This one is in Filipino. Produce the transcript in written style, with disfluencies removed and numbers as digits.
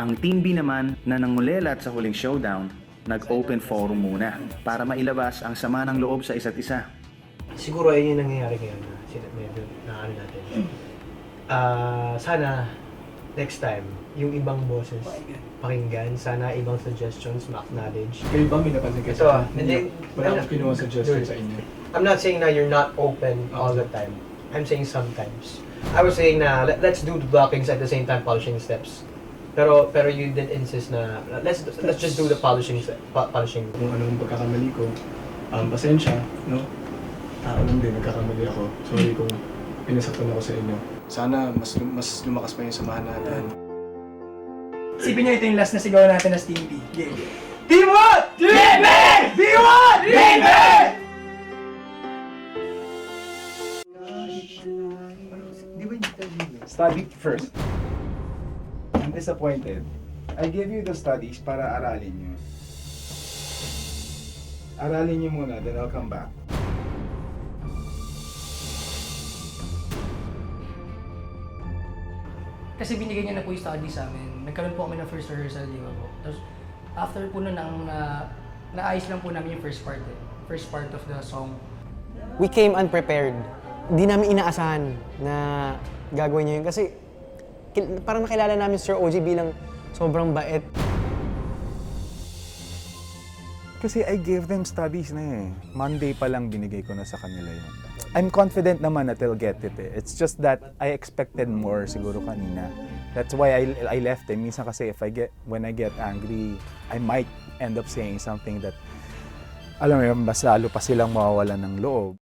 Ang Team B naman na nangulelat sa huling showdown, nag-open forum muna para mailabas ang sama ng loob sa isa't isa. Siguro ayun yung nangyayari ngayon na ano natin. Sana next time, yung ibang boses pakinggan, sana ibang suggestions ma-acknowledge. Kayo ba may napansin kasi? Ito, hindi. Wala akong kinuha suggestion sa inyo. I'm not saying na you're not open all the time. I'm saying sometimes. I was saying na let's do the blockings at the same time polishing steps. Pero you did insist na let's just do the polishing. Kung anong pagkakamali ko, pasensya, no? Tao lang din, nagkakamali ako. Sorry kung pinasaktan ako sa inyo. Sana mas lumakas pa yung samahan natin. Isipin nyo ito yung last na sigaw natin as Team B. Game. Team 1! Team B! Team 1! Team B! Di ba study first? I'm disappointed. I gave you the studies para aralin nyo. Aralin nyo muna, then I'll come back. Kasi binigay niya na po yung study sa amin. Nagkaroon po kami ng first rehearsal, di ba po? Tapos, after po nun, naayos lang po namin yung first part of the song. We came unprepared. Hindi namin inaasahan na gagawin niya yun. Kasi parang nakilala namin Sir OG bilang sobrang bait. Kasi I gave them studies na eh. Monday pa lang binigay ko na sa kanila yun. I'm confident naman na they'll get it eh. It's just that I expected more siguro kanina. That's why I left them. Minsan kasi when I get angry, I might end up saying something that, alam mo yun, mas lalo pa silang mawawalan ng loob.